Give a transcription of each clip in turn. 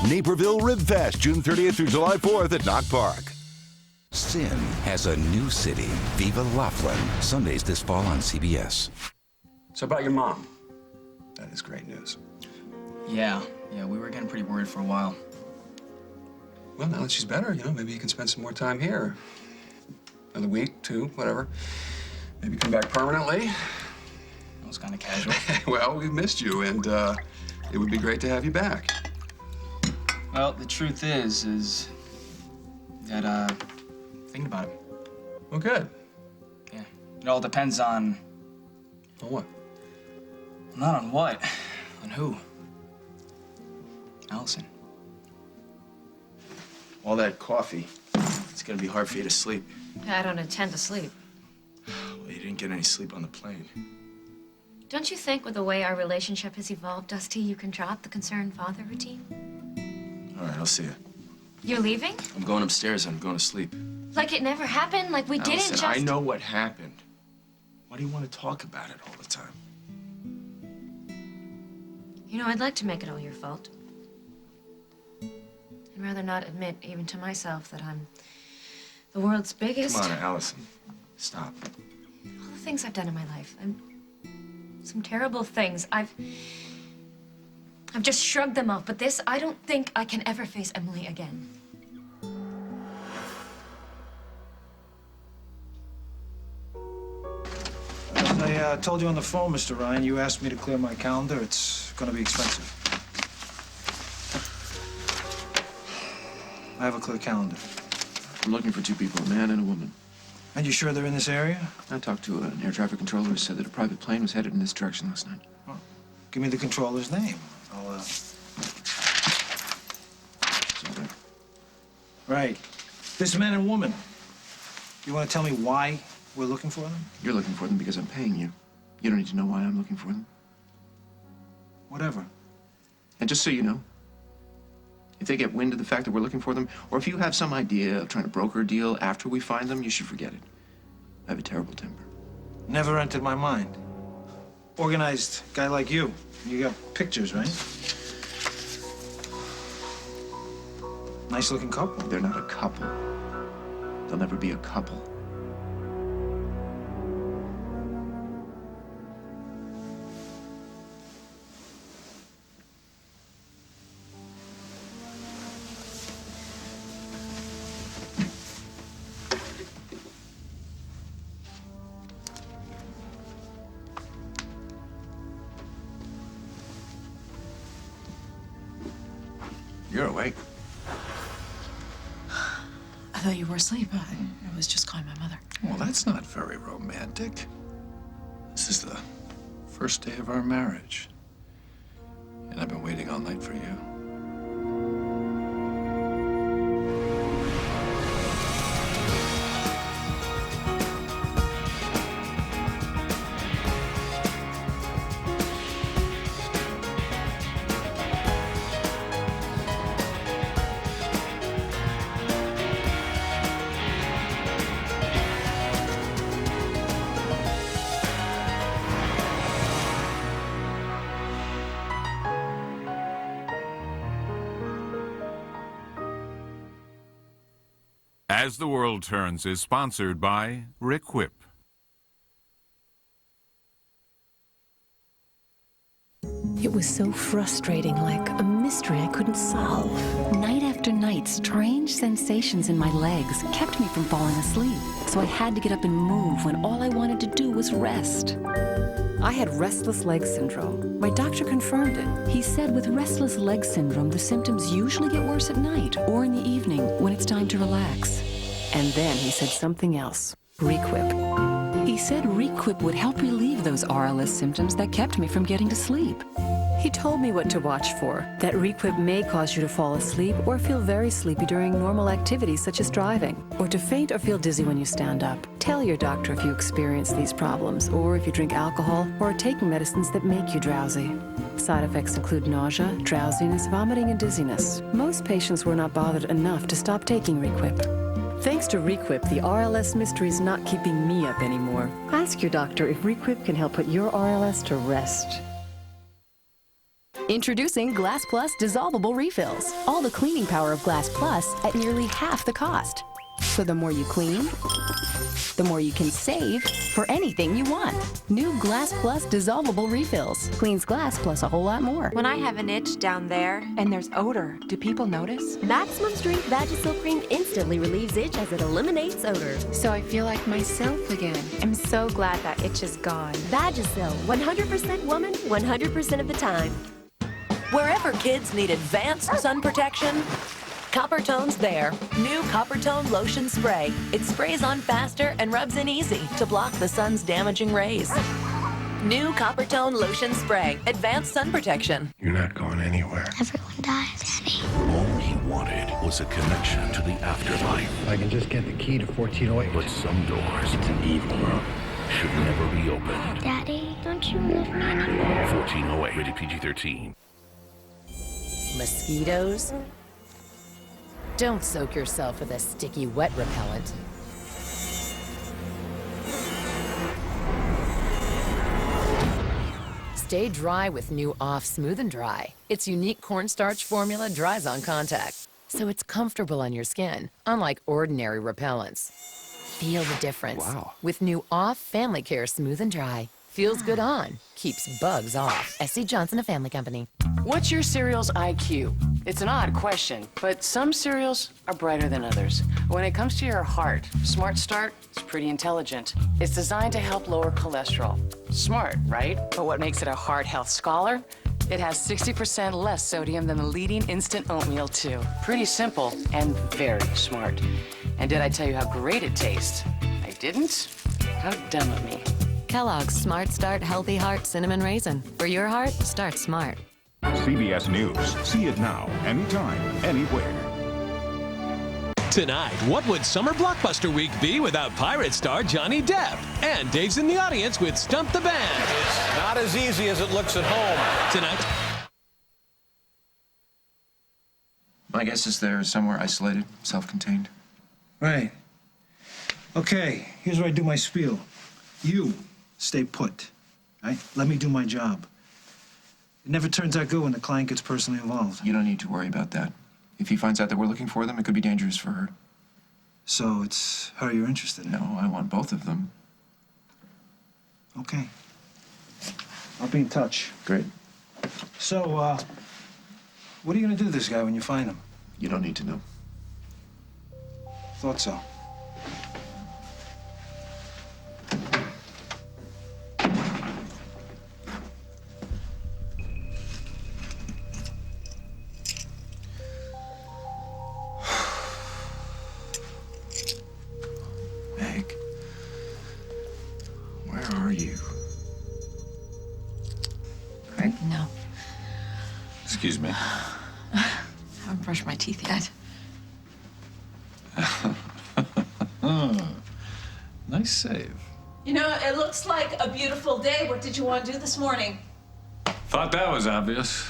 Naperville Rib Fest, June 30th through July 4th at Knock Park. Sin has a new city, Viva Laughlin, Sundays this fall on CBS. So about your mom. That is great news. Yeah, we were getting pretty worried for a while. Well, now that she's better, maybe you can spend some more time here. Another week, 2, whatever. Maybe come back permanently. That was kind of casual. Well, we've missed you, and it would be great to have you back. Well, the truth is that, thinking about it. Well, good. Yeah. It all depends on... On what? Not on what. On who. Allison. All that coffee. It's gonna be hard for you to sleep. I don't intend to sleep. Well, you didn't get any sleep on the plane. Don't you think with the way our relationship has evolved, Dusty, you can drop the concerned father routine? All right, I'll see you. You're leaving? I'm going upstairs. I'm going to sleep. Like it never happened? Like we didn't Allison, just... I know what happened. Why do you want to talk about it all the time? I'd like to make it all your fault. I'd rather not admit, even to myself, that I'm the world's biggest... Come on, Allison. Stop. All the things I've done in my life. Some terrible things. I've just shrugged them off, but this, I don't think I can ever face Emily again. As I told you on the phone, Mr. Ryan, you asked me to clear my calendar. It's going to be expensive. I have a clear calendar. I'm looking for 2 people, a man and a woman. And you sure they're in this area? I talked to an air traffic controller who said that a private plane was headed in this direction last night. Oh, give me the controller's name. I'll, Sorry. Right. This man and woman. You want to tell me why we're looking for them? You're looking for them because I'm paying you. You don't need to know why I'm looking for them. Whatever. And just so you know, if they get wind of the fact that we're looking for them, or if you have some idea of trying to broker a deal after we find them, you should forget it. I have a terrible temper. Never entered my mind. Organized guy like you. You got pictures, right? Nice-looking couple. They're not a couple. They'll never be a couple. You're awake. I thought you were asleep. I was just calling my mother. Well, that's not very romantic. This is the first day of our marriage. And I've been waiting all night for you. As the World Turns is sponsored by Rick Whip. It was so frustrating, like a mystery I couldn't solve. Night after night, strange sensations in my legs kept me from falling asleep. So I had to get up and move when all I wanted to do was rest. I had restless leg syndrome. My doctor confirmed it. He said with restless leg syndrome, the symptoms usually get worse at night or in the evening when it's time to relax. And then he said something else, Requip. He said Requip would help relieve those RLS symptoms that kept me from getting to sleep. He told me what to watch for, that Requip may cause you to fall asleep or feel very sleepy during normal activities such as driving, or to faint or feel dizzy when you stand up. Tell your doctor if you experience these problems, or if you drink alcohol or are taking medicines that make you drowsy. Side effects include nausea, drowsiness, vomiting, and dizziness. Most patients were not bothered enough to stop taking Requip. Thanks to Requip, the RLS mystery is not keeping me up anymore. Ask your doctor if Requip can help put your RLS to rest. Introducing Glass Plus dissolvable refills. All the cleaning power of Glass Plus at nearly half the cost. So the more you clean, the more you can save for anything you want. New Glass Plus dissolvable refills. Cleans glass plus a whole lot more. When I have an itch down there, And there's odor. Do people notice? Maximum Strength Vagisil Cream instantly relieves itch as it eliminates odor. So I feel like myself again. I'm so glad that itch is gone. Vagisil, 100% woman, 100% of the time. Wherever kids need advanced sun protection, Coppertone's there. New Coppertone Lotion Spray. It sprays on faster and rubs in easy to block the sun's damaging rays. New Coppertone Lotion Spray. Advanced sun protection. You're not going anywhere. Everyone dies, Daddy. All he wanted was a connection to the afterlife. I can just get the key to 1408. But some doors, it's an evil world, should never be opened. Daddy, don't you love me anymore? 1408, rated PG-13. Mosquitoes? Don't soak yourself with a sticky wet repellent. Stay dry with new Off Smooth and Dry. Its unique cornstarch formula dries on contact, so it's comfortable on your skin, unlike ordinary repellents. Feel the difference. Wow. With new Off Family Care Smooth and Dry. Feels good on, keeps bugs off. SC Johnson, a family company. What's your cereal's IQ? It's an odd question, but some cereals are brighter than others. When it comes to your heart, Smart Start is pretty intelligent. It's designed to help lower cholesterol. Smart, right? But what makes it a heart health scholar? It has 60% less sodium than the leading instant oatmeal, too. Pretty simple and very smart. And did I tell you how great it tastes? I didn't? How dumb of me. Kellogg's Smart Start Healthy Heart Cinnamon Raisin. For your heart, start smart. CBS News. See it now, anytime, anywhere. Tonight, what would summer blockbuster week be without Pirate star Johnny Depp? And Dave's in the audience with Stump the Band. It's not as easy as it looks at home. Tonight. My guess is they're somewhere isolated, self-contained. Right. Okay, here's where I do my spiel. You stay put, right? Let me do my job. It never turns out good when the client gets personally involved. You don't need to worry about that. If he finds out that we're looking for them, it could be dangerous for her. So it's her you're interested in? No, I want both of them. Okay. I'll be in touch. Great. So, what are you gonna do to this guy when you find him? You don't need to know. Thought so. Meg, where are you? Right? No. Excuse me. I haven't brushed my teeth yet. Nice save. You know, it looks like a beautiful day. What did you want to do this morning? Thought that was obvious.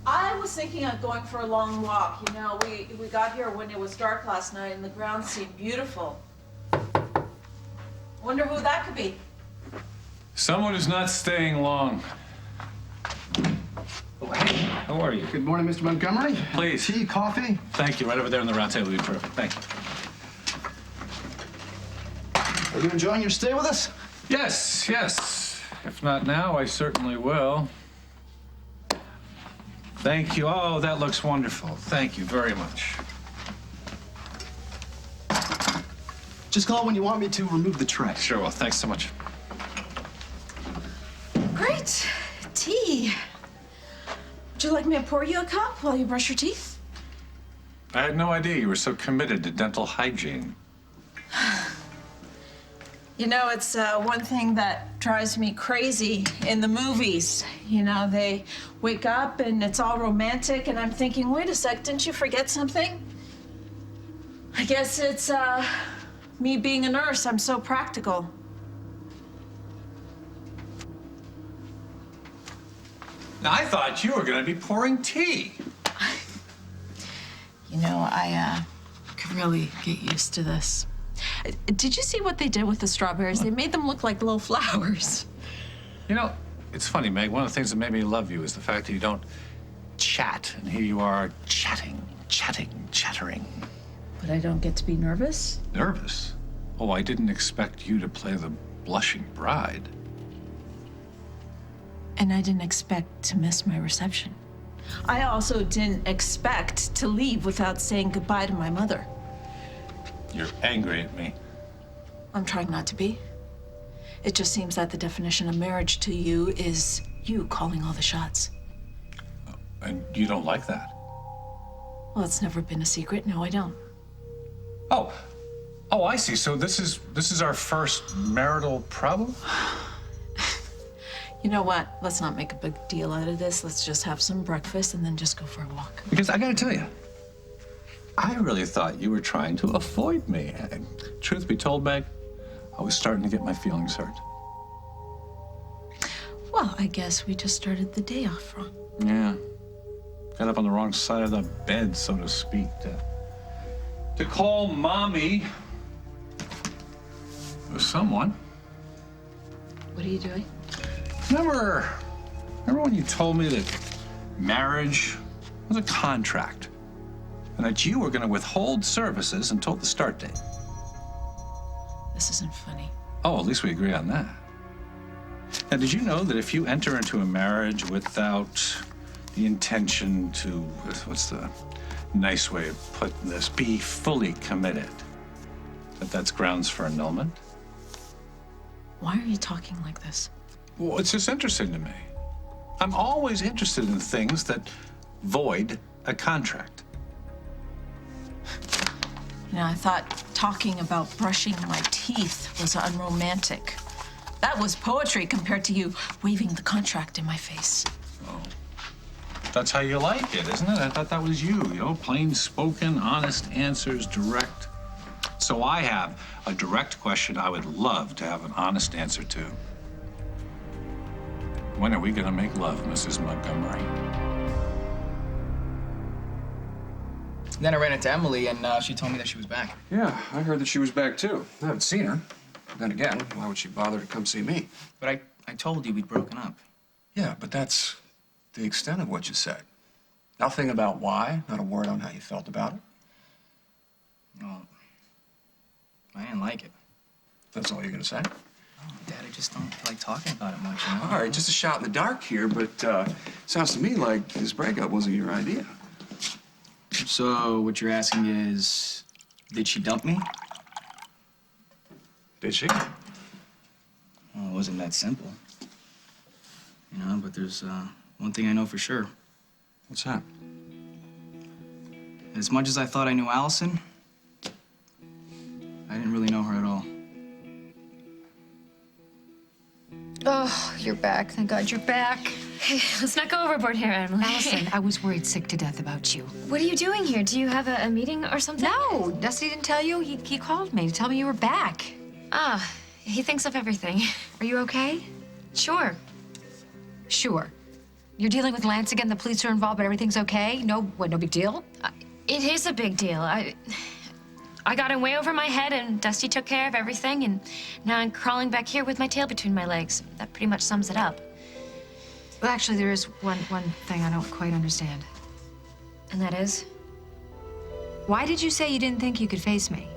I was thinking of going for a long walk. You know, we got here when it was dark last night and the ground seemed beautiful. Wonder who that could be. Someone who's not staying long. How are you? Good morning, Mr. Montgomery. Please. Tea, coffee? Thank you. Right over there on the round table would be perfect. Thank you. Are you enjoying your stay with us? Yes, yes. If not now, I certainly will. Thank you. Oh, that looks wonderful. Thank you very much. Just call when you want me to remove the tray. Sure, well, thanks so much. Great. Tea. Would you like me to pour you a cup while you brush your teeth? I had no idea you were so committed to dental hygiene. You know, it's one thing that drives me crazy in the movies. You know, they wake up and it's all romantic, and I'm thinking, wait a sec, didn't you forget something? I guess it's me being a nurse. I'm so practical. Now, I thought you were going to be pouring tea. You know, I could really get used to this. Did you see what they did with the strawberries? They made them look like little flowers. You know, It's funny, Meg. One of the things that made me love you is the fact that you don't chat. And here you are chatting, chattering. But I don't get to be nervous? Nervous? Oh, I didn't expect you to play the blushing bride. And I didn't expect to miss my reception. I also didn't expect to leave without saying goodbye to my mother. You're angry at me. I'm trying not to be. It just seems that the definition of marriage to you is you calling all the shots. And you don't like that? Well, it's never been a secret. No, I don't. Oh, I see. So this is our first marital problem? You know what? Let's not make a big deal out of this. Let's just have some breakfast and then just go for a walk. Because I gotta tell you, I really thought you were trying to avoid me. And truth be told, Meg, I was starting to get my feelings hurt. Well, I guess we just started the day off wrong. Yeah. Got up on the wrong side of the bed, so to speak, to call mommy with someone. What are you doing? Remember when you told me that marriage was a contract and that you were going to withhold services until the start date? This isn't funny. Oh, at least we agree on that. Now, did you know that if you enter into a marriage without the intention to, what's the nice way of putting this, be fully committed, that's grounds for annulment? Why are you talking like this? Well, it's just interesting to me. I'm always interested in things that void a contract. You know, I thought talking about brushing my teeth was unromantic. That was poetry compared to you waving the contract in my face. Oh. That's how you like it, isn't it? I thought that was you know, plain spoken, honest answers, direct. So I have a direct question I would love to have an honest answer to. When are we gonna make love, Mrs. Montgomery? Then I ran into Emily, and she told me that she was back. Yeah, I heard that she was back, too. I haven't seen her. Then again, why would she bother to come see me? But I told you we'd broken up. Yeah, but that's the extent of what you said. Nothing about why, not a word on how you felt about it. Well, I didn't like it. That's all you're gonna say? Oh, Dad, I just don't like talking about it much, you know? All right, just a shot in the dark here, but sounds to me like this breakup wasn't your idea. So what you're asking is, did she dump me? Did she? Well, it wasn't that simple. You know, but there's one thing I know for sure. What's that? As much as I thought I knew Allison, I didn't really know her at all. Oh, you're back. Thank God you're back. Hey, let's not go overboard here, Emily. Allison, I was worried sick to death about you. What are you doing here? Do you have a meeting or something? No, Dusty didn't tell you. He called me to tell me you were back. Ah, he thinks of everything. Are you okay? Sure. Sure. You're dealing with Lance again. The police are involved, but everything's okay? No big deal? It is a big deal. I got in way over my head, and Dusty took care of everything, and now I'm crawling back here with my tail between my legs. That pretty much sums it up. Well, actually, there is one thing I don't quite understand. And that is? Why did you say you didn't think you could face me?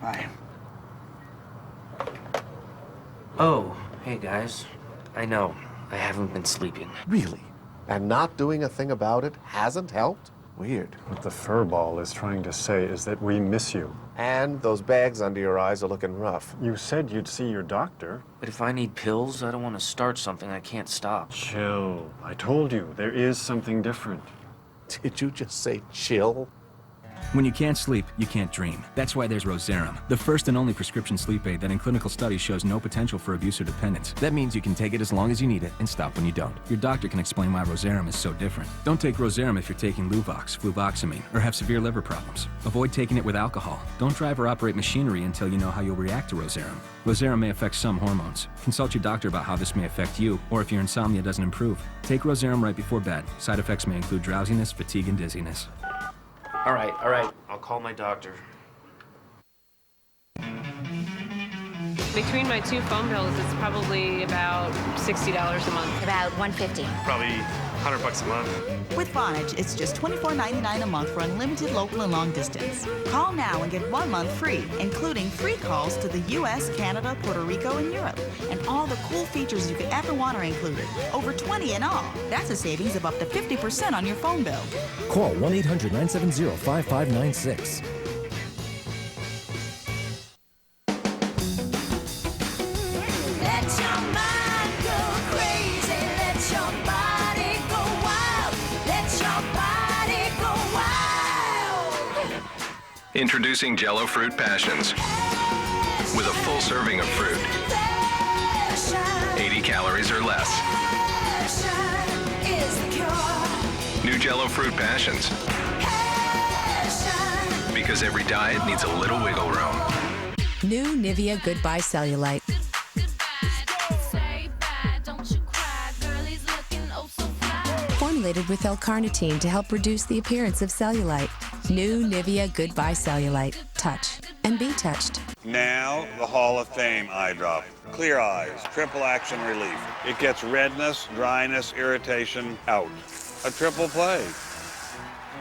Bye. Oh, hey guys. I know, I haven't been sleeping. Really? And not doing a thing about it hasn't helped? Weird. What the furball is trying to say is that we miss you. And those bags under your eyes are looking rough. You said you'd see your doctor. But if I need pills, I don't want to start something I can't stop. Chill. I told you, there is something different. Did you just say chill? When you can't sleep, you can't dream. That's why there's Roserum, the first and only prescription sleep aid that in clinical studies shows no potential for abuse or dependence. That means you can take it as long as you need it and stop when you don't. Your doctor can explain why Roserum is so different. Don't take Roserum if you're taking Luvox, fluvoxamine, or have severe liver problems. Avoid taking it with alcohol. Don't drive or operate machinery until you know how you'll react to Roserum. Roserum may affect some hormones. Consult your doctor about how this may affect you, or if your insomnia doesn't improve. Take Roserum right before bed. Side effects may include drowsiness, fatigue, and dizziness. All right. I'll call my doctor. Between my two phone bills, it's probably about $60 a month. About $150. Probably $100 a month. With Vonage, it's just $24.99 a month for unlimited local and long distance. Call now and get 1 month free, including free calls to the U.S., Canada, Puerto Rico, and Europe. And all the cool features you could ever want are included. Over 20 in all. That's a savings of up to 50% on your phone bill. Call 1-800-970-5596. Introducing Jell-O Fruit Passions. With a full serving of fruit. 80 calories or less. New Jell-O Fruit Passions. Because every diet needs a little wiggle room. New Nivea Goodbye Cellulite. Formulated with L-carnitine to help reduce the appearance of cellulite. New Nivea Goodbye Cellulite. Touch and be touched. Now, the Hall of Fame eye drop. Clear Eyes, triple action relief. It gets redness, dryness, irritation out. A triple play.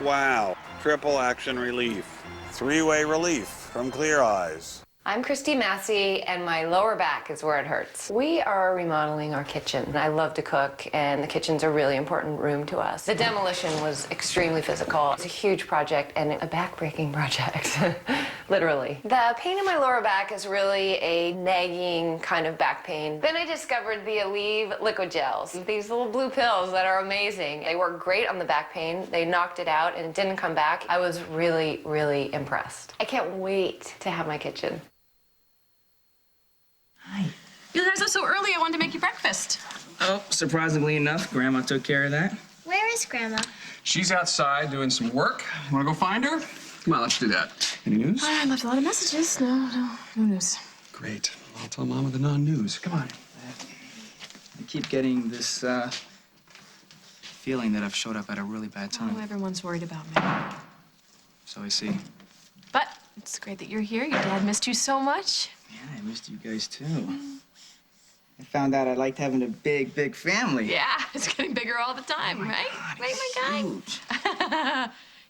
Wow, triple action relief. Three-way relief from Clear Eyes. I'm Christy Massey, and my lower back is where it hurts. We are remodeling our kitchen. I love to cook, and the kitchen's a really important room to us. The demolition was extremely physical. It's a huge project and a back-breaking project, literally. The pain in my lower back is really a nagging kind of back pain. Then I discovered the Aleve liquid gels. These little blue pills that are amazing. They work great on the back pain. They knocked it out, and it didn't come back. I was really, really impressed. I can't wait to have my kitchen. You guys are so early, I wanted to make you breakfast. Oh, surprisingly enough, Grandma took care of that. Where is Grandma? She's outside doing some work. You wanna go find her? Come on, let's do that. Any news? I left a lot of messages. No news. Great. I'll tell Mama the non-news. Come on. I keep getting this feeling that I've showed up at a really bad time. Oh, everyone's worried about me. So I see. But it's great that you're here. Your dad missed you so much. Yeah, I missed you guys too. I found out I liked having a big, big family. Yeah, it's getting bigger all the time, right? God, right, my guy? huge.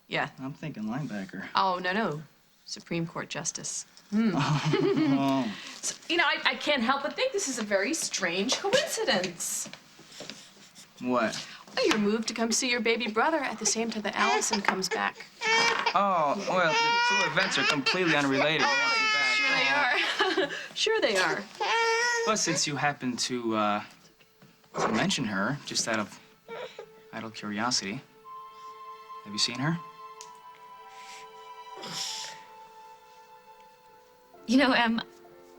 Yeah. I'm thinking linebacker. Oh, no. Supreme Court Justice. Oh. So, you know, I can't help but think this is a very strange coincidence. What? Well, you're moved to come see your baby brother at the same time that Allison comes back. Oh, well, the two events are completely unrelated. Sure they are. Sure they are. But since you happen to mention her, just out of idle curiosity, have you seen her? You know,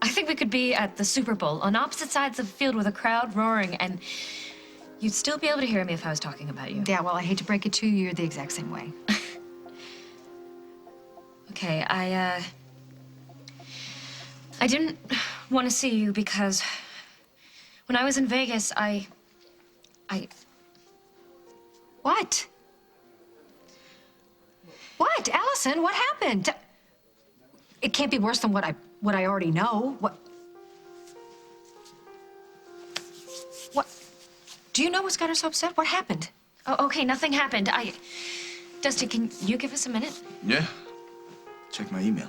I think we could be at the Super Bowl on opposite sides of the field with a crowd roaring, and you'd still be able to hear me if I was talking about you. Yeah, well, I hate to break it to you, you're the exact same way. Okay, I didn't want to see you because when I was in Vegas, What? What? Allison, what happened? It can't be worse than what I already know. What? Do you know what's got her so upset? What happened? Oh, okay, nothing happened. Dusty, can you give us a minute? Yeah. Check my email.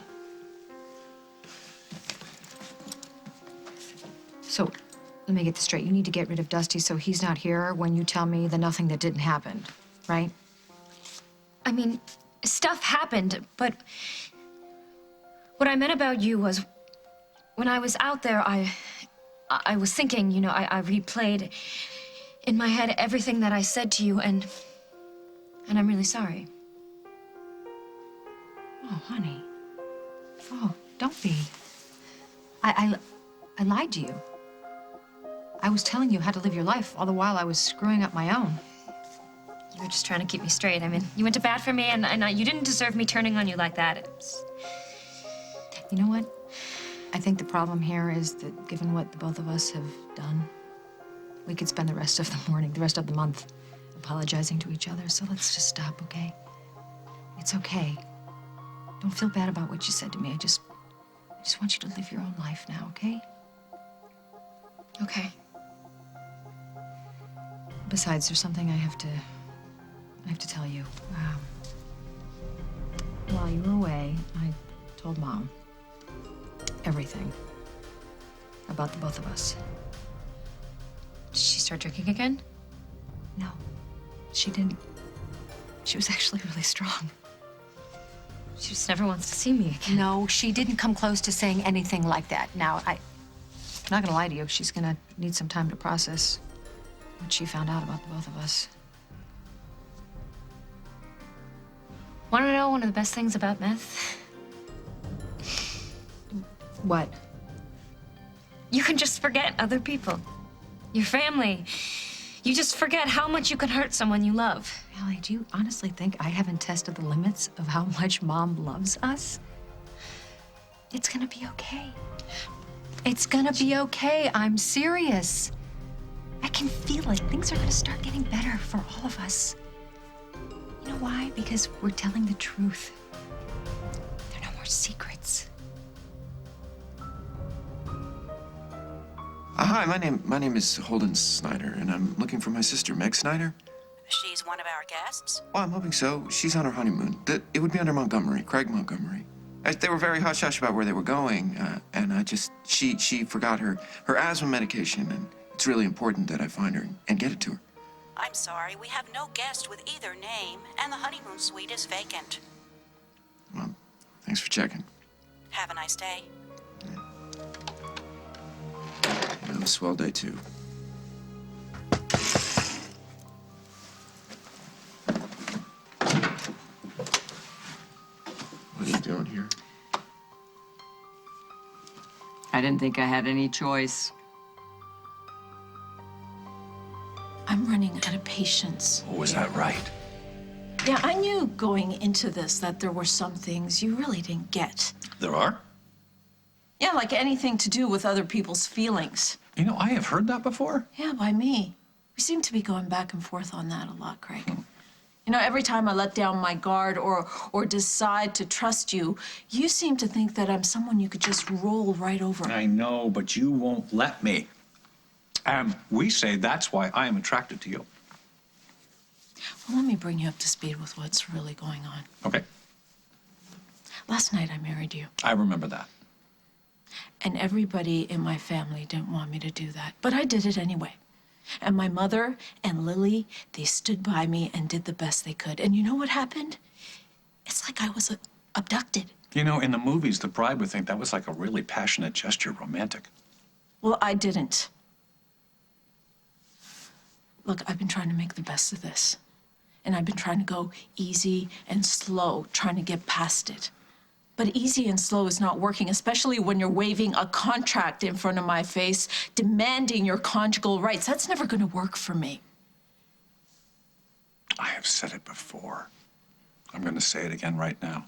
So, let me get this straight. You need to get rid of Dusty so he's not here when you tell me the nothing that didn't happen, right? I mean, stuff happened, but what I meant about you was when I was out there, I was thinking, you know, I replayed in my head everything that I said to you, and I'm really sorry. Oh, honey. Oh, don't be. I lied to you. I was telling you how to live your life, all the while I was screwing up my own. You were just trying to keep me straight. I mean, you went to bat for me, and you didn't deserve me turning on you like that. You know what? I think the problem here is that given what the both of us have done, we could spend the rest of the morning, the rest of the month, apologizing to each other. So let's just stop, okay? It's okay. Don't feel bad about what you said to me. I just want you to live your own life now, okay? Okay. Besides, there's something I have to tell you. While you were away, I told Mom everything about the both of us. Did she start drinking again? No, she didn't. She was actually really strong. She just never wants to see me again. No, she didn't come close to saying anything like that. Now, I'm not gonna lie to you. She's gonna need some time to process what she found out about the both of us. Want to know one of the best things about meth? What? You can just forget other people. Your family. You just forget how much you can hurt someone you love. Ellie, do you honestly think I haven't tested the limits of how much Mom loves us? It's gonna be okay. It's gonna be okay. I'm serious. I can feel it. Things are gonna start getting better for all of us. You know why? Because we're telling the truth. There are no more secrets. Hi, my name is Holden Snyder, and I'm looking for my sister, Meg Snyder. She's one of our guests? Well, I'm hoping so. She's on her honeymoon. It would be under Montgomery, Craig Montgomery. They were very hush-hush about where they were going, and she forgot her asthma medication, and it's really important that I find her and get it to her. I'm sorry, we have no guest with either name, and the honeymoon suite is vacant. Well, thanks for checking. Have a nice day. Have a swell day, too. What are you doing here? I didn't think I had any choice. I'm running out of patience. Oh, is that right? Yeah, I knew going into this that there were some things you really didn't get. There are? Yeah, like anything to do with other people's feelings. You know, I have heard that before. Yeah, by me. We seem to be going back and forth on that a lot, Craig. You know, every time I let down my guard or decide to trust you, you seem to think that I'm someone you could just roll right over. I know, but you won't let me. We say that's why I am attracted to you. Well, let me bring you up to speed with what's really going on. Okay. Last night I married you. I remember that. And everybody in my family didn't want me to do that, but I did it anyway. And my mother and Lily, they stood by me and did the best they could. And you know what happened? It's like I was abducted. You know, in the movies, the bride would think that was like a really passionate gesture, romantic. Well, I didn't. Look, I've been trying to make the best of this. And I've been trying to go easy and slow, trying to get past it. But easy and slow is not working, especially when you're waving a contract in front of my face, demanding your conjugal rights. That's never going to work for me. I have said it before. I'm going to say it again right now.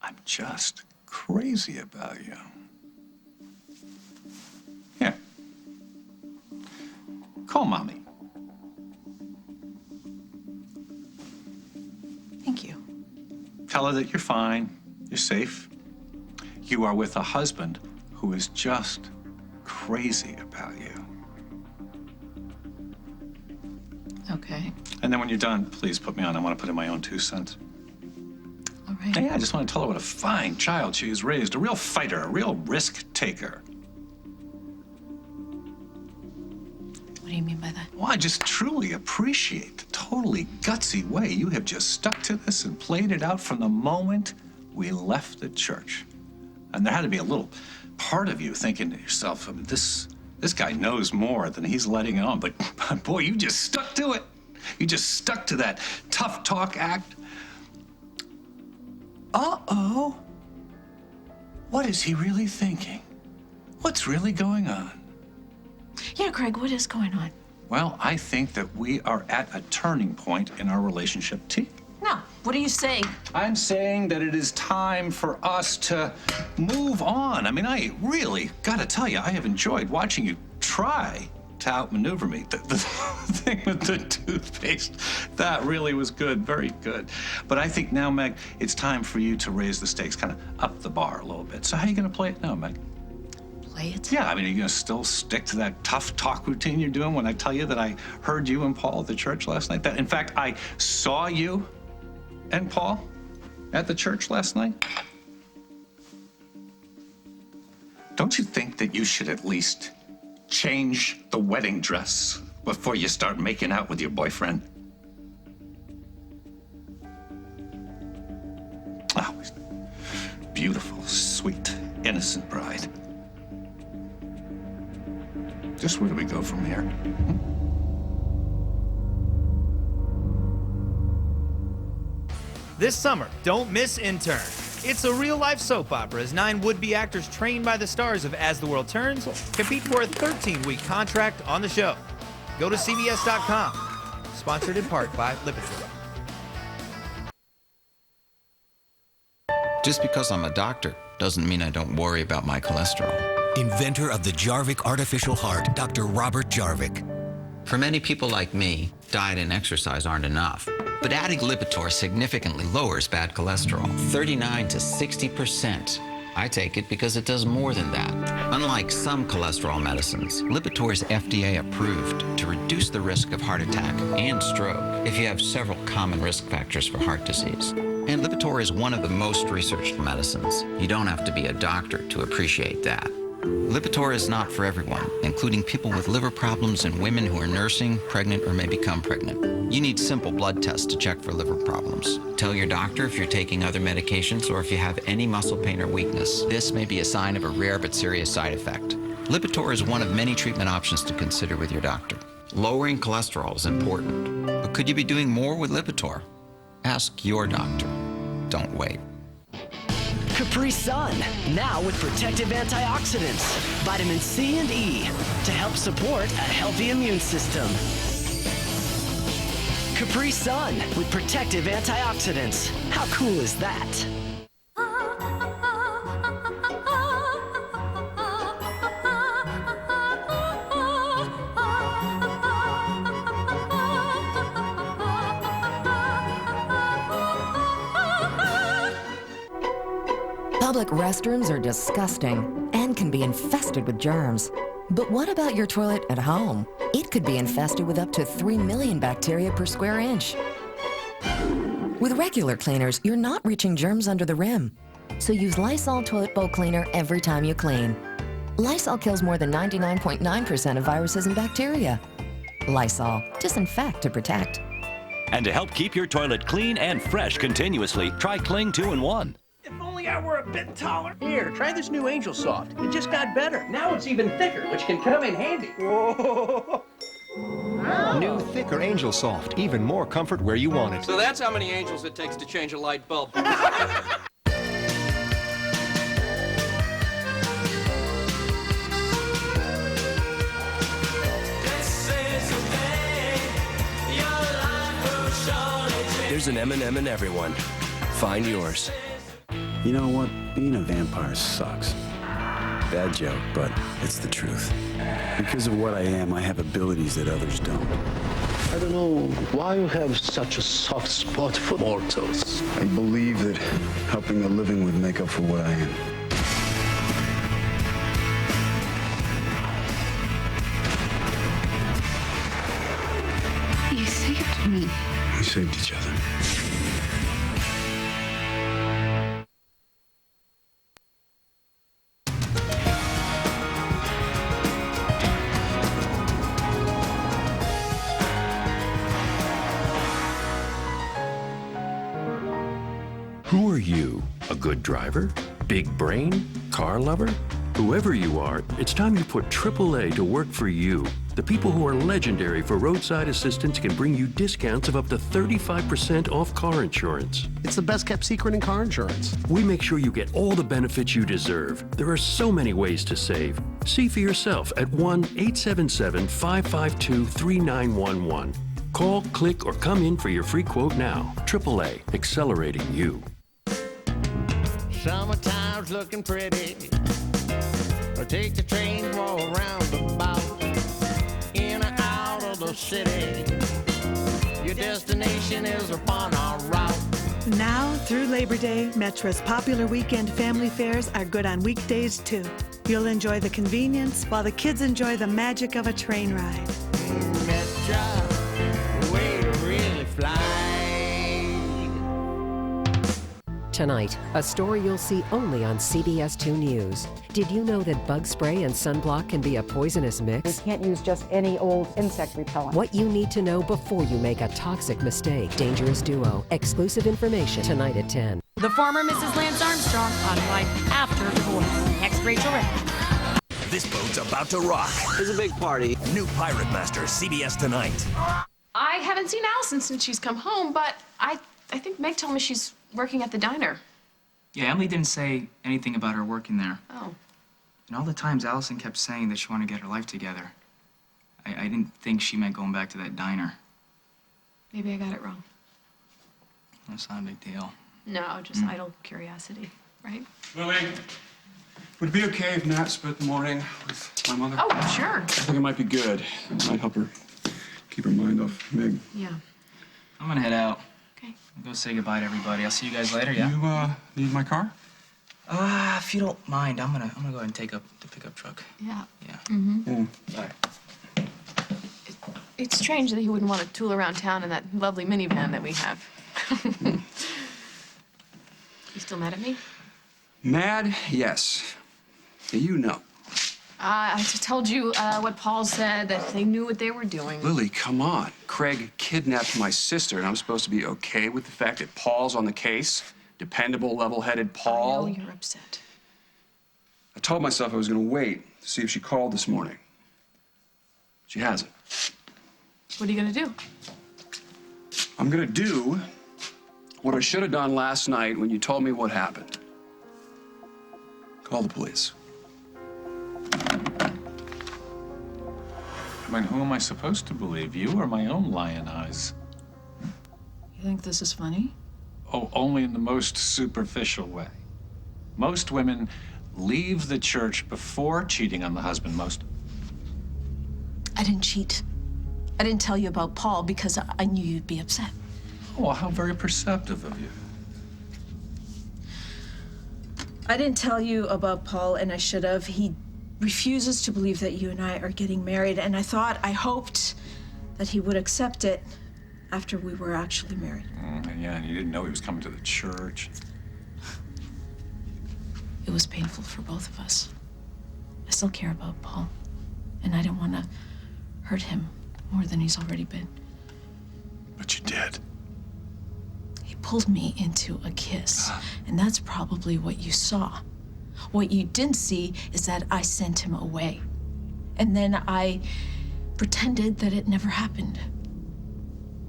I'm just crazy about you. Here. Call Mommy. Thank you. Tell her that you're fine. You're safe. You are with a husband who is just crazy about you. Okay. And then when you're done, please put me on. I want to put in my own 2 cents. All right. Yeah, I just want to tell her what a fine child she has raised. A real fighter, a real risk taker. What do you mean by that? Well, I just truly appreciate the totally gutsy way you have just stuck to this and played it out from the moment we left the church. And there had to be a little part of you thinking to yourself, I mean, this guy knows more than he's letting on. But boy, you just stuck to it. You just stuck to that tough talk act. Uh-oh. What is he really thinking? What's really going on? Yeah, Craig, what is going on? Well, I think that we are at a turning point in our relationship, T. No, what are you saying? I'm saying that it is time for us to move on. I mean, I really gotta tell you, I have enjoyed watching you try to outmaneuver me. The thing with the toothpaste, that really was good, very good. But I think now, Meg, it's time for you to raise the stakes, kind of up the bar a little bit. So how are you going to play it now, Meg? Play it? Yeah, I mean, are you going to still stick to that tough talk routine you're doing when I tell you that I heard you and Paul at the church last night? That, in fact, I saw you and Paul at the church last night? Don't you think that you should at least change the wedding dress before you start making out with your boyfriend? Oh, beautiful, sweet, innocent bride. Just where do we go from here? This summer, don't miss Intern. It's a real-life soap opera as 9 would-be actors trained by the stars of As the World Turns compete for a 13-week contract on the show. Go to CBS.com. Sponsored in part by Lipitor. Just because I'm a doctor doesn't mean I don't worry about my cholesterol. Inventor of the Jarvik Artificial Heart, Dr. Robert Jarvik. For many people like me, diet and exercise aren't enough. But adding Lipitor significantly lowers bad cholesterol, 39 to 60%. I take it because it does more than that. Unlike some cholesterol medicines, Lipitor is FDA approved to reduce the risk of heart attack and stroke if you have several common risk factors for heart disease. And Lipitor is one of the most researched medicines. You don't have to be a doctor to appreciate that. Lipitor is not for everyone, including people with liver problems and women who are nursing, pregnant, or may become pregnant. You need simple blood tests to check for liver problems. Tell your doctor if you're taking other medications or if you have any muscle pain or weakness. This may be a sign of a rare but serious side effect. Lipitor is one of many treatment options to consider with your doctor. Lowering cholesterol is important, but could you be doing more with Lipitor? Ask your doctor. Don't wait. Capri Sun, now with protective antioxidants, vitamin C and E, to help support a healthy immune system. Capri Sun with protective antioxidants. How cool is that? Public restrooms are disgusting and can be infested with germs. But what about your toilet at home? It could be infested with up to 3 million bacteria per square inch. With regular cleaners, you're not reaching germs under the rim. So use Lysol Toilet Bowl Cleaner every time you clean. Lysol kills more than 99.9% of viruses and bacteria. Lysol, disinfect to protect. And to help keep your toilet clean and fresh continuously, try Cling 2-in-1. If only I were a bit taller. Here, try this new Angel Soft. It just got better. Now it's even thicker, which can come in handy. Whoa! New, thicker Angel Soft. Even more comfort where you want it. So that's how many angels it takes to change a light bulb. There's an M&M in everyone. Find yours. You know what? Being a vampire sucks. Bad joke, but it's the truth. Because of what I am, I have abilities that others don't. I don't know why you have such a soft spot for mortals. I believe that helping the living would make up for what I am. You saved me. We saved each other. Who are you? A good driver? Big brain? Car lover? Whoever you are, it's time you put AAA to work for you. The people who are legendary for roadside assistance can bring you discounts of up to 35% off car insurance. It's the best kept secret in car insurance. We make sure you get all the benefits you deserve. There are so many ways to save. See for yourself at 1-877-552-3911. Call, click, or come in for your free quote now. AAA, accelerating you. Summertime's looking pretty. Or take the train, roll around about. city. Your destination is upon our route. Now through Labor Day, Metra's popular weekend family fares are good on weekdays too. You'll enjoy the convenience while the kids enjoy the magic of a train ride. Metra, the way to really fly. Tonight, a story you'll see only on CBS 2 News. Did you know that bug spray and sunblock can be a poisonous mix? You can't use just any old insect repellent. What you need to know before you make a toxic mistake. Dangerous Duo. Exclusive information tonight at 10. The former Mrs. Lance Armstrong on Life After Divorce. Next, Rachel Ray. This boat's about to rock. It's a big party. New Pirate Master, CBS tonight. I haven't seen Allison since she's come home, but I think Meg told me she's working at the diner. Yeah, Emily didn't say anything about her working there. Oh. And all the times Allison kept saying that she wanted to get her life together, I didn't think she meant going back to that diner. Maybe I got it wrong. That's not a big deal. No, just idle curiosity, right? Lily, would it be okay if Nat spent the morning with my mother? Oh, sure. I think it might be good. It might help her keep her mind off Meg. Yeah. I'm gonna head out. Okay. I'll go say goodbye to everybody. I'll see you guys later, yeah? You, need my car? If you don't mind, I'm gonna go ahead and take up the pickup truck. Yeah. Yeah. Mm-hmm. All right. It's strange that he wouldn't want to tool around town in that lovely minivan that we have. You still mad at me? Mad? Yes. Yeah, you know. I just told you what Paul said, that they knew what they were doing. Lily, come on. Craig kidnapped my sister, and I'm supposed to be okay with the fact that Paul's on the case? Dependable, level-headed Paul? I know you're upset. I told myself I was going to wait to see if she called this morning. She hasn't. What are you gonna do? I'm going to do what I should have done last night when you told me what happened. Call the police. I mean, who am I supposed to believe, you or my own lion eyes? You think this is funny? Oh, only in the most superficial way. Most women leave the church before cheating on the husband. I didn't cheat. I didn't tell you about Paul because I knew you'd be upset. Oh, how very perceptive of you. I didn't tell you about Paul, and I should have. He refuses to believe that you and I are getting married, and I hoped that he would accept it after we were actually married. Yeah, and you didn't know he was coming to the church. It was painful for both of us. I still care about Paul, and I didn't want to hurt him more than he's already been. But you did. He pulled me into a kiss, and that's probably what you saw. What you didn't see is that I sent him away. And then I pretended that it never happened.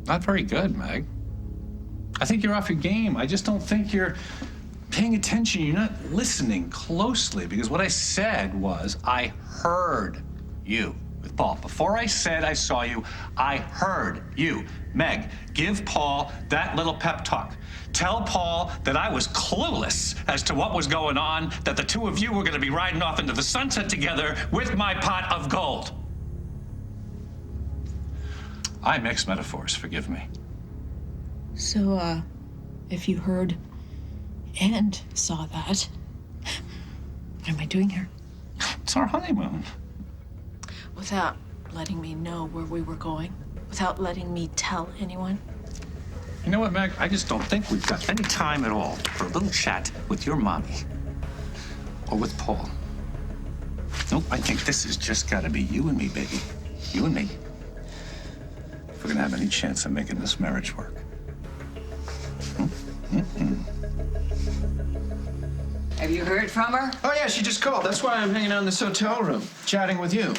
Not very good, Meg. I think you're off your game. I just don't think you're paying attention. You're not listening closely, because what I said was I heard you with Paul. Before I said I saw you, I heard you. Meg, give Paul that little pep talk. Tell Paul that I was clueless as to what was going on, that the two of you were going to be riding off into the sunset together with my pot of gold. I mix metaphors, forgive me. So, if you heard and saw that, what am I doing here? It's our honeymoon. Without letting me know where we were going, without letting me tell anyone. You know what, Meg? I just don't think we've got any time at all for a little chat with your mommy or with Paul. Nope, I think this has just got to be you and me, baby. You and me. If we're going to have any chance of making this marriage work. Have you heard from her? Oh, yeah, she just called. That's why I'm hanging out in this hotel room, chatting with you.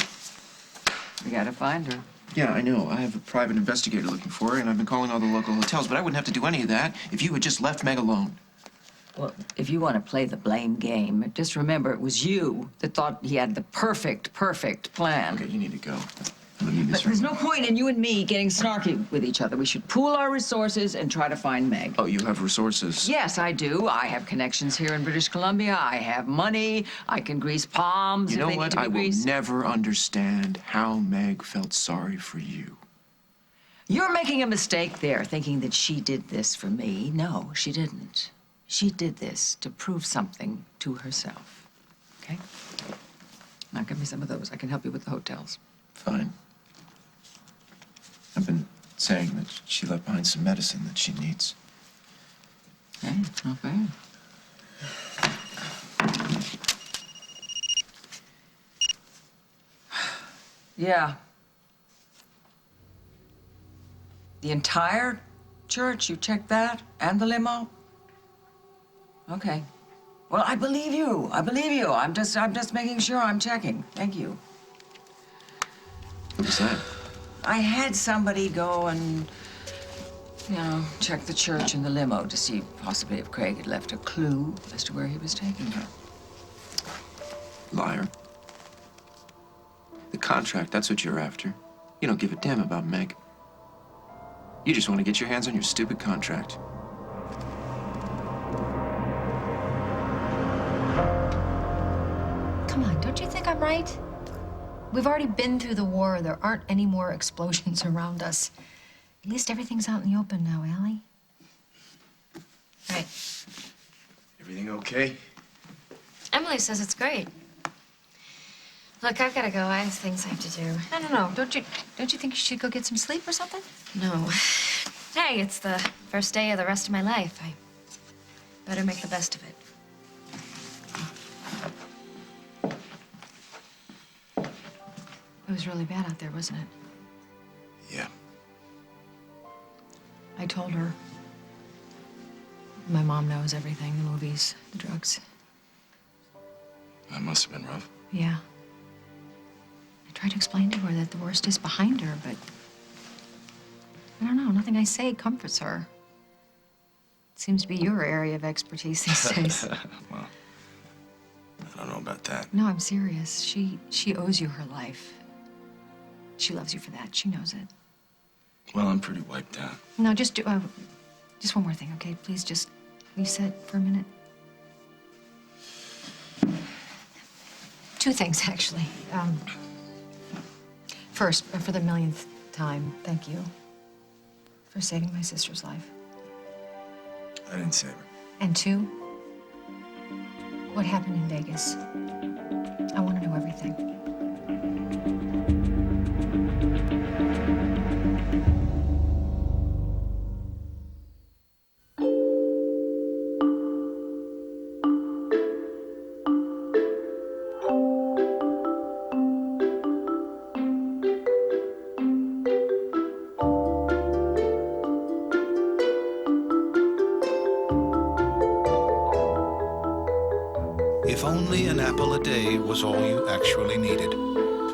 We gotta find her. Yeah, I know. I have a private investigator looking for her, and I've been calling all the local hotels, but I wouldn't have to do any of that if you had just left Meg alone. Well, if you want to play the blame game, just remember it was you that thought he had the perfect plan. Okay, you need to go. But there's no point in you and me getting snarky with each other. We should pool our resources and try to find Meg. Oh, you have resources? Yes, I do. I have connections here in British Columbia. I have money. I can grease palms You if know they what? need to be I will greased. never understand how Meg felt sorry for you. You're making a mistake there, thinking that she did this for me. No, she didn't. She did this to prove something to herself. Okay? Now, give me some of those. I can help you with the hotels. Fine. I've been saying that she left behind some medicine that she needs. Hey, not bad. Yeah. The entire church, you checked that? And the limo? Okay. Well, I believe you. I believe you. I'm just making sure I'm checking. Thank you. What was that? I had somebody go and, check the church and the limo to see possibly if Craig had left a clue as to where he was taking her. Liar. The contract, that's what you're after. You don't give a damn about Meg. You just want to get your hands on your stupid contract. Come on, don't you think I'm right? We've already been through the war. There aren't any more explosions around us. At least everything's out in the open now, Allie. Right. Everything okay? Emily says it's great. Look, I've got to go. I have things I have to do. No. Don't you think you should go get some sleep or something? No. Hey, it's the first day of the rest of my life. I better make the best of it. It was really bad out there, wasn't it? Yeah. I told her. My mom knows everything, the movies, the drugs. That must have been rough. Yeah. I tried to explain to her that the worst is behind her, but I don't know, nothing I say comforts her. It seems to be your area of expertise these days. Well, I don't know about that. No, I'm serious. She owes you her life. She loves you for that. She knows it. Well, I'm pretty wiped out. No, just one more thing, okay? Please just, will you sit for a minute? Two things, actually. First, for the millionth time, thank you for saving my sister's life. I didn't save her. And two, what happened in Vegas? I want to know everything. If only an apple a day was all you actually needed.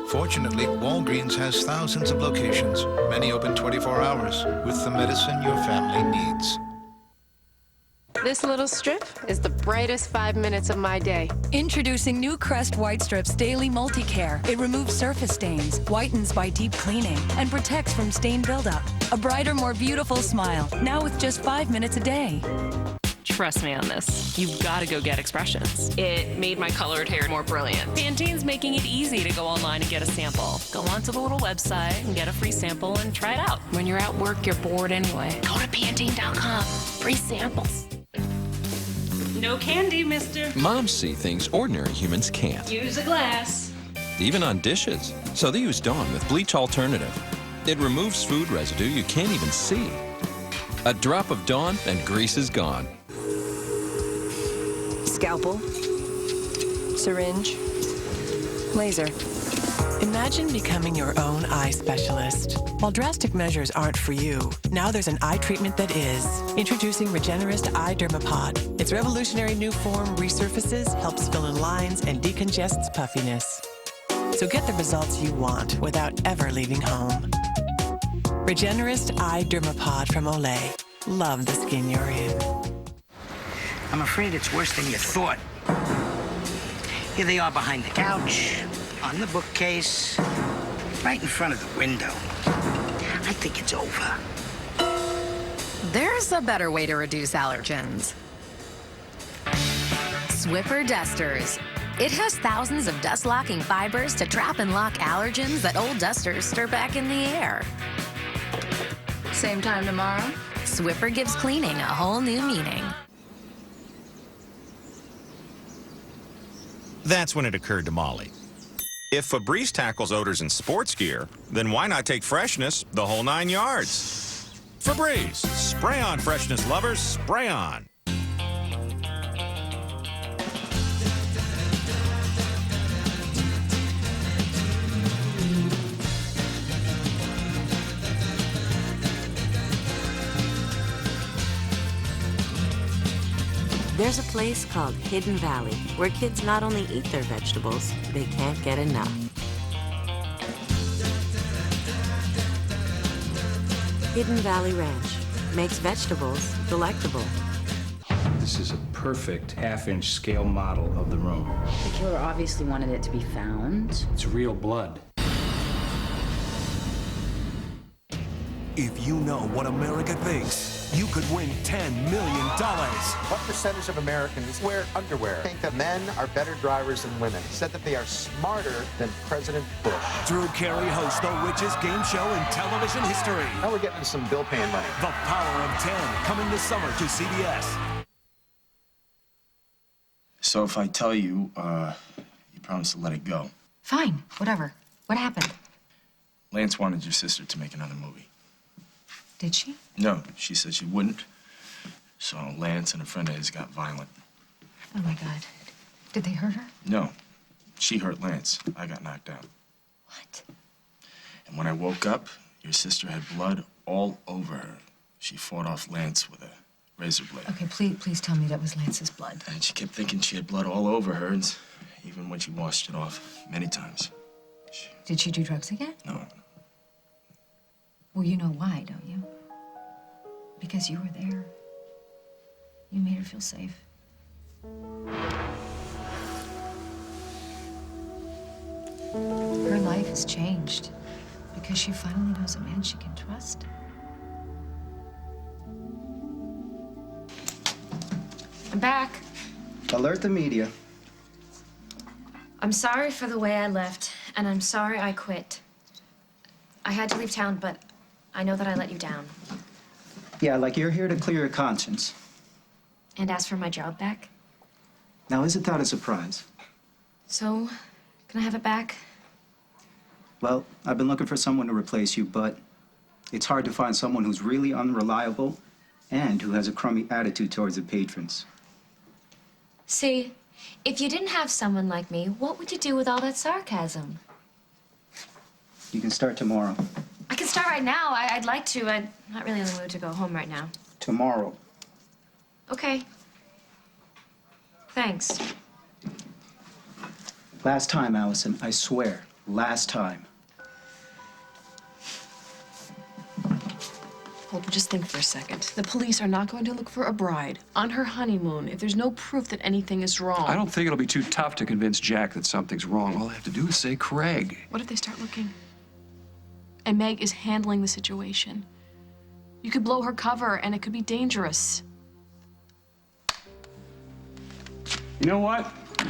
Fortunately, Walgreens has thousands of locations, many open 24 hours, with the medicine your family needs. This little strip is the brightest 5 minutes of my day. Introducing new Crest White Strips Daily Multi-Care. It removes surface stains, whitens by deep cleaning, and protects from stain buildup. A brighter, more beautiful smile, now with just 5 minutes a day. Trust me on this. You've got to go get Expressions. It made my colored hair more brilliant. Pantene's making it easy to go online and get a sample. Go onto the little website and get a free sample and try it out. When you're at work, you're bored anyway. Go to Pantene.com. Free samples. No candy, mister. Moms see things ordinary humans can't. Use a glass. Even on dishes. So they use Dawn with Bleach Alternative. It removes food residue you can't even see. A drop of Dawn and grease is gone. Scalpel, syringe, laser. Imagine becoming your own eye specialist. While drastic measures aren't for you, now there's an eye treatment that is. Introducing Regenerist Eye Dermapod. Its revolutionary new form resurfaces, helps fill in lines, and decongests puffiness. So get the results you want without ever leaving home. Regenerist Eye Dermapod from Olay. Love the skin you're in. I'm afraid it's worse than you thought. Here they are behind the couch, on the bookcase, right in front of the window. I think it's over. There's a better way to reduce allergens. Swiffer Dusters. It has thousands of dust-locking fibers to trap and lock allergens that old dusters stir back in the air. Same time tomorrow, Swiffer gives cleaning a whole new meaning. That's when it occurred to Molly. If Febreze tackles odors in sports gear, then why not take freshness the whole 9 yards? Febreze, spray on freshness lovers, spray on. There's a place called Hidden Valley, where kids not only eat their vegetables, they can't get enough. Hidden Valley Ranch makes vegetables delectable. This is a perfect half-inch scale model of the room. The killer obviously wanted it to be found. It's real blood. If you know what America thinks, you could win $10 million. What percentage of Americans wear underwear? Think that men are better drivers than women. Said that they are smarter than President Bush. Drew Carey hosts the richest game show in television history. Now we're getting some bill paying money. The Power of 10, coming this summer to CBS. So if I tell you, you promise to let it go. Fine, whatever. What happened? Lance wanted your sister to make another movie. Did she? No, she said she wouldn't. So Lance and a friend of his got violent. Oh my God. Did they hurt her? No, she hurt Lance. I got knocked out. What? And when I woke up, your sister had blood all over her. She fought off Lance with a razor blade. Okay, please tell me that was Lance's blood. And she kept thinking she had blood all over her, and even when she washed it off many times. Did she do drugs again? No. Well, you know why, don't you? Because you were there. You made her feel safe. Her life has changed because she finally knows a man she can trust. I'm back. Alert the media. I'm sorry for the way I left, and I'm sorry I quit. I had to leave town, but I know that I let you down. Yeah, like you're here to clear your conscience. And ask for my job back. Now, isn't that a surprise? So, can I have it back? Well, I've been looking for someone to replace you, but it's hard to find someone who's really unreliable and who has a crummy attitude towards the patrons. See, if you didn't have someone like me, what would you do with all that sarcasm? You can start tomorrow. I can start right now. I'd like to. I'm not really in the mood to go home right now. Tomorrow. Okay. Thanks. Last time, Allison, I swear. Last time. Hold on, just think for a second. The police are not going to look for a bride on her honeymoon if there's no proof that anything is wrong. I don't think it'll be too tough to convince Jack that something's wrong. All I have to do is say Craig. What if they start looking? And Meg is handling the situation. You could blow her cover, and it could be dangerous. You know what? I'm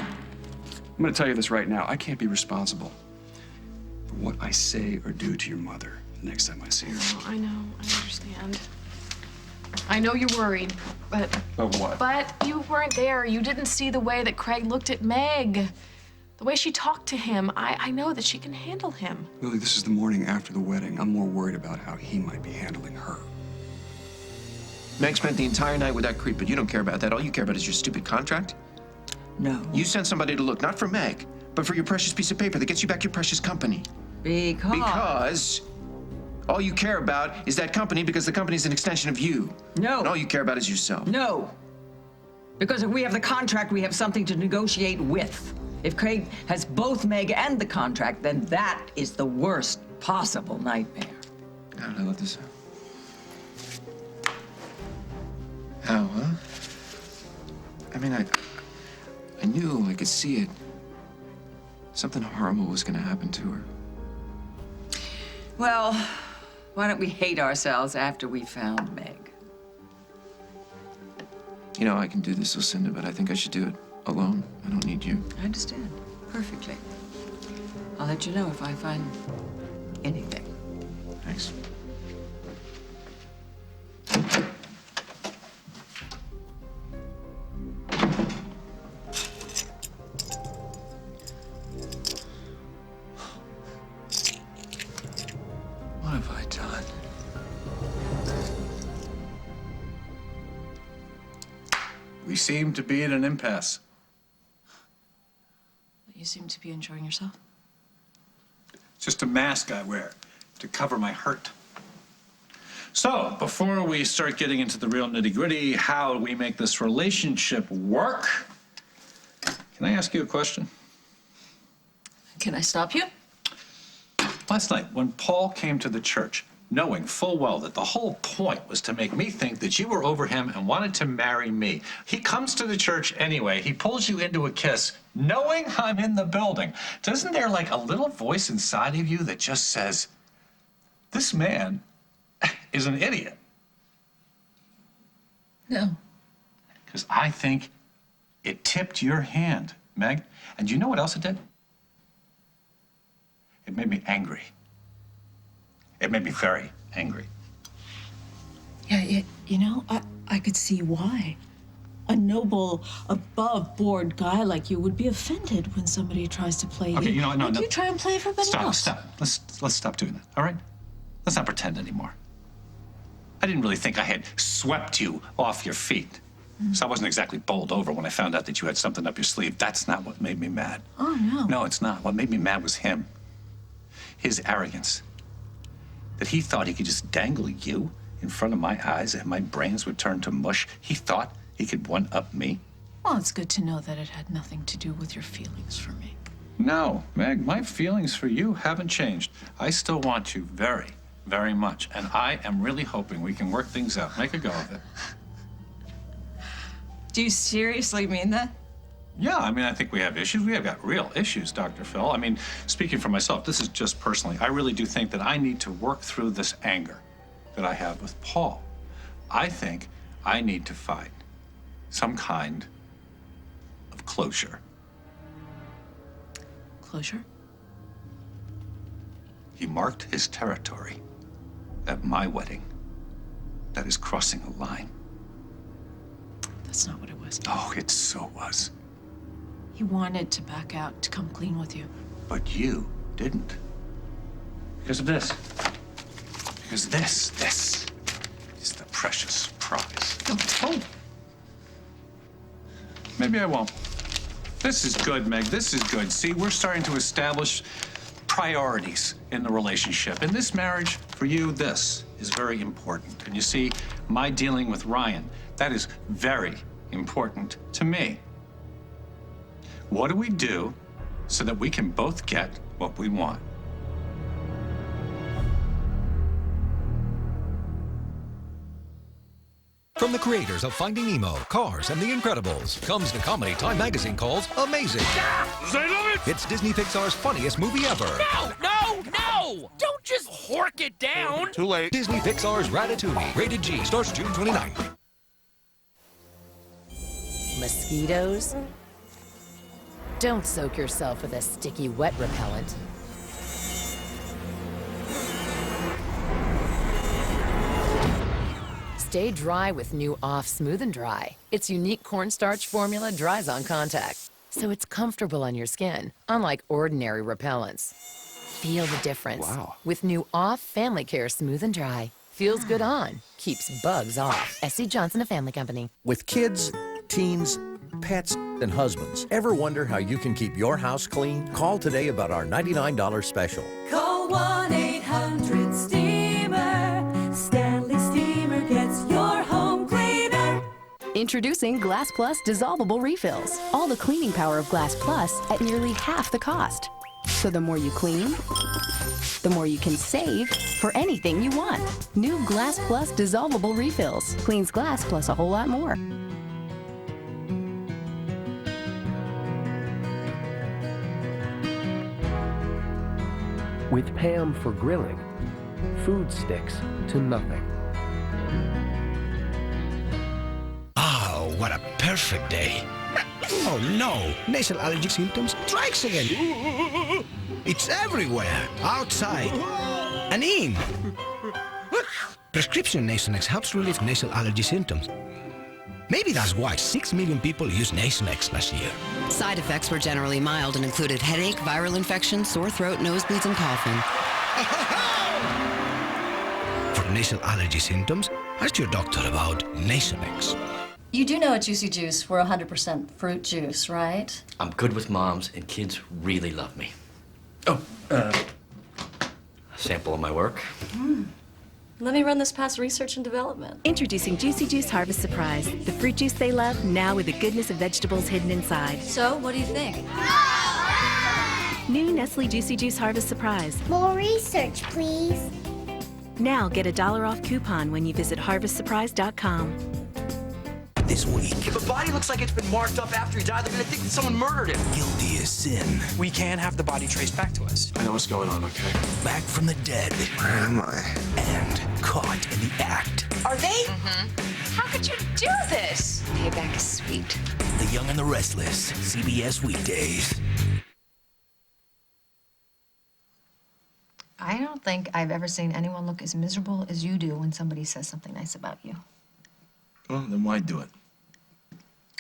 going to tell you this right now. I can't be responsible for what I say or do to your mother the next time I see her. Oh, I know. I understand. I know you're worried, but... But what? But you weren't there. You didn't see the way that Craig looked at Meg. The way she talked to him. I know that she can handle him. Lily, this is the morning after the wedding. I'm more worried about how he might be handling her. Meg spent the entire night with that creep, but you don't care about that. All you care about is your stupid contract? No. You sent somebody to look, not for Meg, but for your precious piece of paper that gets you back your precious company. Because all you care about is that company because the company's an extension of you. No. And all you care about is yourself. No. Because if we have the contract, we have something to negotiate with. If Craig has both Meg and the contract, then that is the worst possible nightmare. How did I let this out? How, huh? I mean, I knew, I could see it. Something horrible was gonna happen to her. Well, why don't we hate ourselves after we found Meg? You know, I can do this, Lucinda, but I think I should do it alone. I don't need you. I understand perfectly. I'll let you know if I find anything. Thanks. seem to be at an impasse. You seem to be enjoying yourself. It's just a mask I wear to cover my hurt. So, before we start getting into the real nitty-gritty, how we make this relationship work, can I ask you a question? Can I stop you? Last night, when Paul came to the church, knowing full well that the whole point was to make me think that you were over him and wanted to marry me, he comes to the church anyway. He pulls you into a kiss, knowing I'm in the building. Doesn't there like a little voice inside of you that just says, this man is an idiot? No. Because I think it tipped your hand, Meg. And you know what else it did? It made me angry. It made me very angry. Yeah, you know, I could see why. A noble, above-board guy like you would be offended when somebody tries to play you. Okay, you know, no. You try and play everybody else. Stop. Let's stop doing that, all right? Let's not pretend anymore. I didn't really think I had swept you off your feet. So I wasn't exactly bowled over when I found out that you had something up your sleeve. That's not what made me mad. Oh, no. No, it's not. What made me mad was him. His arrogance. That he thought he could just dangle you in front of my eyes and my brains would turn to mush. He thought he could one-up me. Well, it's good to know that it had nothing to do with your feelings for me. No, Meg, my feelings for you haven't changed. I still want you very, very much. And I am really hoping we can work things out, make a go of it. Do you seriously mean that? Yeah, I mean, I think we have issues. We have got real issues, Dr. Phil. I mean, speaking for myself, this is just personally. I really do think that I need to work through this anger that I have with Paul. I think I need to find some kind of closure. Closure? He marked his territory at my wedding. That is crossing a line. That's not what it was. Oh, it so was. He wanted to back out, to come clean with you. But you didn't. Because of this. Because this is the precious prize. Oh. Maybe I won't. This is good, Meg. This is good. See, we're starting to establish priorities in the relationship. In this marriage, for you, this is very important. And you see, my dealing with Ryan, that is very important to me. What do we do so that we can both get what we want? From the creators of Finding Nemo, Cars, and The Incredibles comes the comedy Time Magazine calls amazing. I love it! It's Disney Pixar's funniest movie ever. No! Don't just hork it down! Too late. Disney Pixar's Ratatouille, rated G, starts June 29th. Mosquitoes? Don't soak yourself with a sticky wet repellent. Stay dry with new Off Smooth and Dry. Its unique cornstarch formula dries on contact, so it's comfortable on your skin, unlike ordinary repellents. Feel the difference. Wow. With new Off Family Care Smooth and Dry. Feels good on, keeps bugs off. SC Johnson, a family company. With kids, teens, pets, and husbands, ever wonder how you can keep your house clean? Call today about our $99 special. Call 1-800-STEAMER. Stanley Steamer gets your home cleaner. Introducing Glass Plus dissolvable refills. All the cleaning power of Glass Plus at nearly half the cost. So the more you clean, the more you can save for anything you want. New Glass Plus dissolvable refills. Cleans glass plus a whole lot more. With Pam for grilling, food sticks to nothing. Oh, what a perfect day. Oh no, nasal allergic symptoms strikes again. It's everywhere, outside and in. Prescription Nasonex helps relieve nasal allergy symptoms. Maybe that's why 6 million people used Nasonex last year. Side effects were generally mild and included headache, viral infection, sore throat, nosebleeds, and coughing. For nasal allergy symptoms, ask your doctor about Nasonex. You do know at Juicy Juice we're 100% fruit juice, right? I'm good with moms, and kids really love me. Oh, sample of my work. Let me run this past research and development. Introducing Juicy Juice Harvest Surprise, the fruit juice they love, now with the goodness of vegetables hidden inside. So, what do you think? New Nestle Juicy Juice Harvest Surprise. More research, please. Now get a $1 off coupon when you visit harvestsurprise.com. This week, If a body looks like it's been marked up after he died, they're gonna think that someone murdered him. guilty as sin. We can have the body traced back to us. I know what's going on, okay? Back from the dead. Where am I? And caught in the act. Are they? How could you do this? Payback is sweet. The Young and the Restless. CBS weekdays. I don't think I've ever seen anyone look as miserable as you do when somebody says something nice about you. Well, then why do it?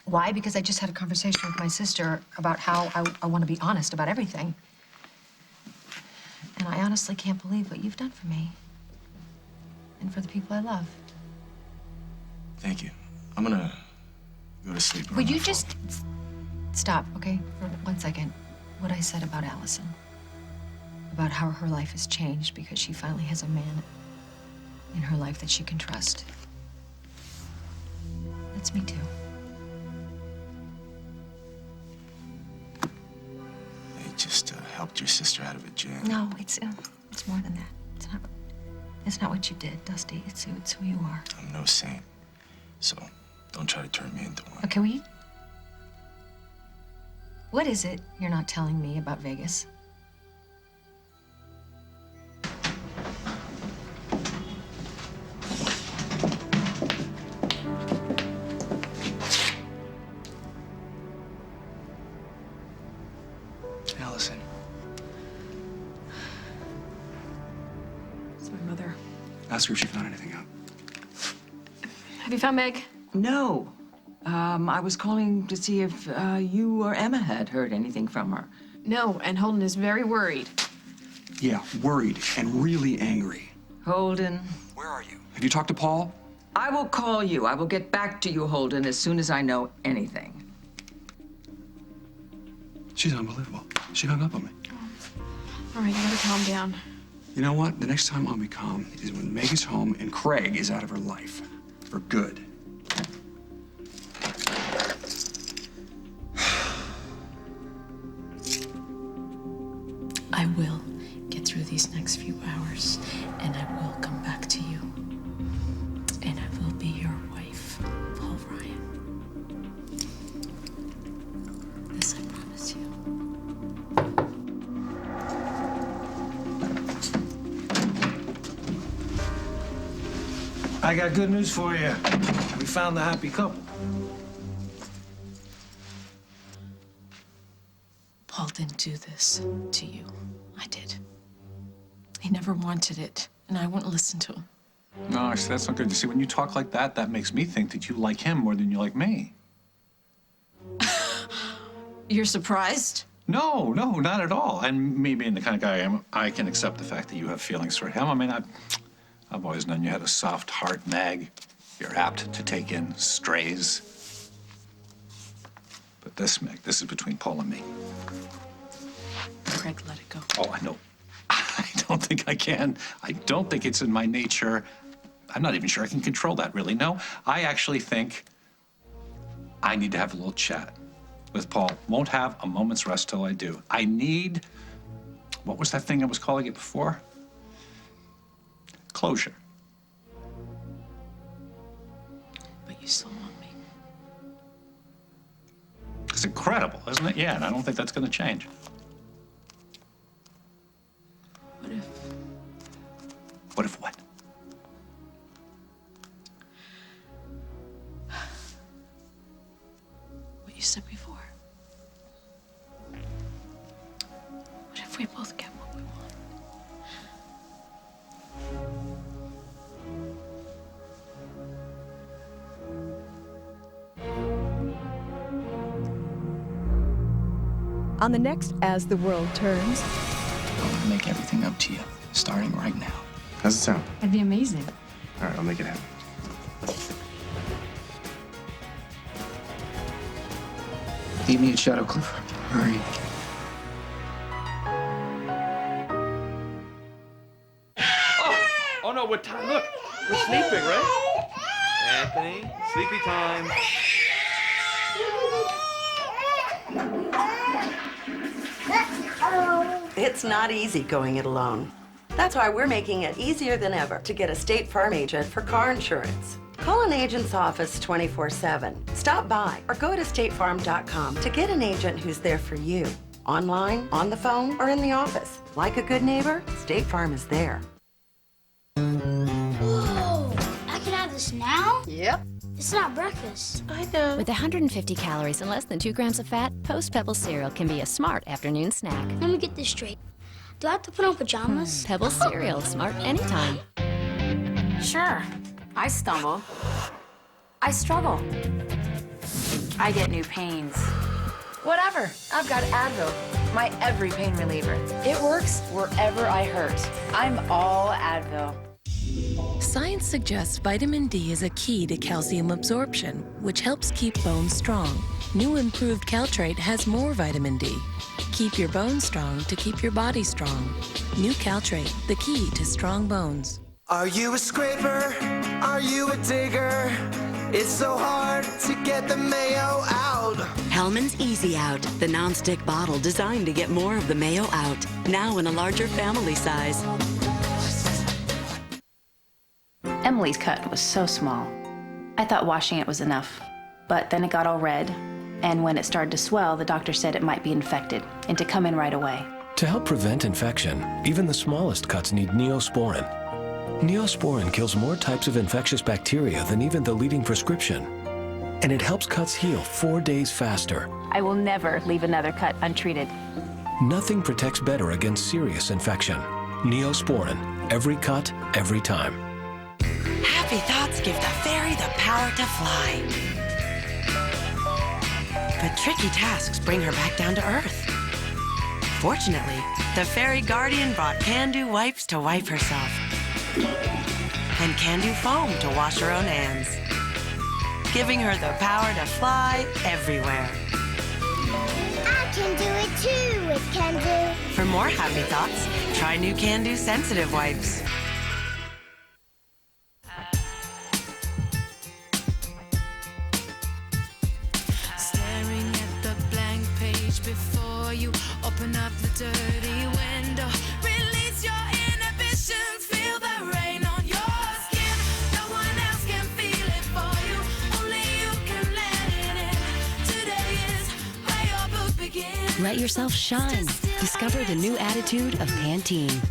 Why? Because I just had a conversation with my sister about how I want to be honest about everything. And I honestly can't believe what you've done for me. And for the people I love. Thank you. I'm gonna go to sleep. Would you just stop, okay, for 1 second? What I said about Allison. About how her life has changed because she finally has a man in her life that she can trust. That's me too. They just helped your sister out of a jam. No, it's more than that. It's not what you did, Dusty. It's who you are. I'm no saint, so don't try to turn me into one. Okay, what is it you're not telling me about Vegas? Allison. It's my mother. Ask her if she found anything out. Have you found Meg? No. I was calling to see if you or Emma had heard anything from her. No, and Holden is very worried. Yeah, worried and really angry. Holden. Where are you? Have you talked to Paul? I will call you. I will get back to you, Holden, as soon as I know anything. She's unbelievable. She hung up on me. All right, you gotta calm down. You know what? The next time I'll be calm is when Meg is home and Craig is out of her life. For good. I will get through these next few hours, and I will come back to you. And I will be your wife, Paul Ryan. This I promise you. I got good news for you. We found the happy couple. Paul didn't do this to you. I did. He never wanted it, and I wouldn't listen to him. No, see, that's not good. You see, when you talk like that makes me think that you like him more than you like me. You're surprised? No, not at all. And me being the kind of guy I am, I can accept the fact that you have feelings for him. I mean, I've always known you had a soft heart, Meg. You're apt to take in strays. But this, Meg, this is between Paul and me. Craig, let it go. Oh, I know. I don't think I can. I don't think it's in my nature. I'm not even sure I can control that, really. No, I actually think I need to have a little chat with Paul. Won't have a moment's rest till I do. I need, what was that thing I was calling it before? Closure. But you still want me. It's incredible, isn't it? Yeah, and I don't think that's going to change. What if? What if what? What you said before. What if we both get what we want? On the next As the World Turns, I'll make everything up to you, starting right now. How's it sound? That'd be amazing. All right, I'll make it happen. Meet me at Shadowcliff. Hurry. Oh no, we're tired. Look, we're sleeping, right? Anthony, sleepy time. It's not easy going it alone. That's why we're making it easier than ever to get a State Farm agent for car insurance. Call an agent's office 24/7. Stop by or go to statefarm.com to get an agent who's there for you. Online, on the phone, or in the office. Like a good neighbor, State Farm is there. Whoa! I can have this now? Yep. It's not breakfast. I know. With 150 calories and less than 2 grams of fat, Post Pebbles cereal can be a smart afternoon snack. Let me get this straight. Do I have to put on pajamas? Pebbles cereal, smart anytime. Sure. I stumble. I struggle. I get new pains. Whatever. I've got Advil, my every pain reliever. It works wherever I hurt. I'm all Advil. Science suggests vitamin D is a key to calcium absorption, which helps keep bones strong. New improved Caltrate has more vitamin D. Keep your bones strong to keep your body strong. New Caltrate, the key to strong bones. Are you a scraper? Are you a digger? It's so hard to get the mayo out. Hellman's Easy Out, the non-stick bottle designed to get more of the mayo out. Now in a larger family size. Emily's cut was so small. I thought washing it was enough, but then it got all red, and when it started to swell, the doctor said it might be infected and to come in right away. To help prevent infection, even the smallest cuts need Neosporin. Neosporin kills more types of infectious bacteria than even the leading prescription. And it helps cuts heal 4 days faster. I will never leave another cut untreated. Nothing protects better against serious infection. Neosporin. Every cut, every time. Happy thoughts give the fairy the power to fly. But tricky tasks bring her back down to earth. Fortunately, the fairy guardian brought Can-Do wipes to wipe herself. And Can-Do foam to wash her own hands. Giving her the power to fly everywhere. I can do it too with Can-Do. For more happy thoughts, try new Can-Do sensitive wipes. Staring at the blank page before you, open up the dirty window. Release your inhibitions, feel the rain on your skin. No one else can feel it for you, only you can let it in. Today is where your book begins. Let yourself shine. Discover the new attitude of Pantene.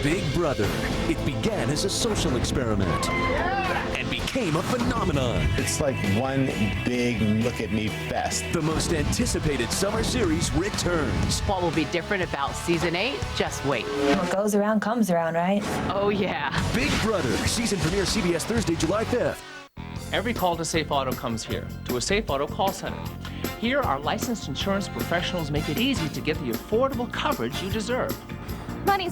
Big Brother. It began as a social experiment and became a phenomenon. It's like one big look at me fest. The most anticipated summer series returns. What will be different about season 8? Just wait. What goes around comes around, right? Oh, yeah. Big Brother. Season premiere CBS Thursday, July 5th. Every call to Safe Auto comes here, to a Safe Auto call center. Here, our licensed insurance professionals make it easy to get the affordable coverage you deserve. Money's